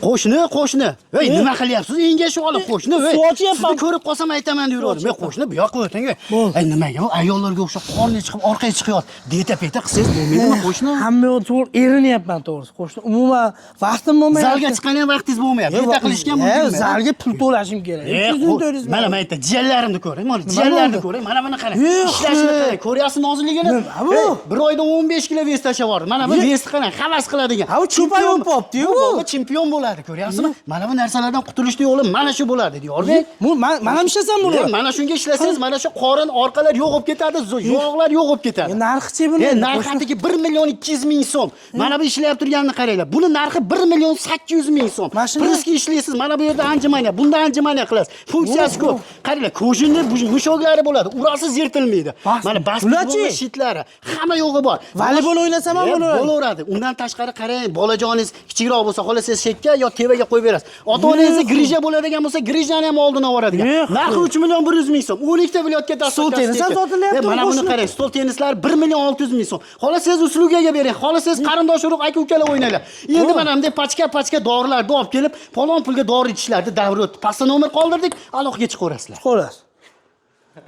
Qo'shni. Ey, nima qilyapsiz? Engashib olib qo'shni. Suv ochyapman. Sizni ko'rib qolsam aytaman deyverdim. Men qo'shni bu yoqqa o'ting. Ey, nimaga bu ayollarga o'xshab qorni chiqib orqaga chiqyapti. Deta-peta qilsangiz bo'lmaydimi qo'shni? Hamma to'g'ri erinyapman to'g'risi. Qo'shni umuman vaqtim bo'lmayapti. Zalga chiqqan ham vaqtingiz bo'lmayapti. Deta qilishga mumkin. Zalga pul to'lashim kerak. Mana men aytdim, jiyanlarimni ko'ring. Mana jiyanlarimni ko'ring. Mana buni qarang. Ishlashini qarang. Ko'ryapsiz nozilligini? Bir oyda 15 kilo vес tashavordi. Mana bu vesni qarang, havas qiladigan. Ha, u cho'pa yo'popti-yu. Bu chempion bo'ladi, ko'ryapsizmi? Mana bu narsalardan qutulishning yo'li mana shu bo'ladi, Diyorbek. Mana ishlasam buni. Mana shunga ishlasangiz, mana shu qorin orqalar yo'q bo'lib ketadi, yog'lar yo'q bo'lib ketadi. Narxi-chi buni? Narxi 1 million 200 ming so'm. Mana bu ishlayib turganini qaranglar. Buni narxi 1 million 800 ming so'm. Priska ishlaysiz, mana bu yerda anjimaniya, bunda anjimaniya qilasiz. Funksiyasi ko'p. Qaranglar, ko'jinni mushoklari bo'ladi. Urasiz yirtilmaydi. Mana basketbol shitlari, hamma yo'g'i bor. Voleybol o'ynasam ham bo'laveradi. Undan tashqari qarang, bolajoningiz kichikroq bo'lsa, xohlasangiz shekka yo tevaga qo'yib berasiz. Ota-onangiz grija bo'ladigan bo'lsa, grijani ham oldin oladigan. Narxi 3 million 100 ming so'm. 12 ta viloyatga stol tennis ham sotilyapti. Mana buni qarang, stol tennislar 1 million 600 ming so'm. Xohlasangiz uslugaga bering, xohlasangiz qarindosh urug' aka-ukalar o'ynanglar. Endi mana bunday pachka dorilarni olib kelib, falon pulga dori ichishlarni davri o'tdi. Pastda nomer qoldirdik, aloqaga chiqaverasizlar. Xo'ras.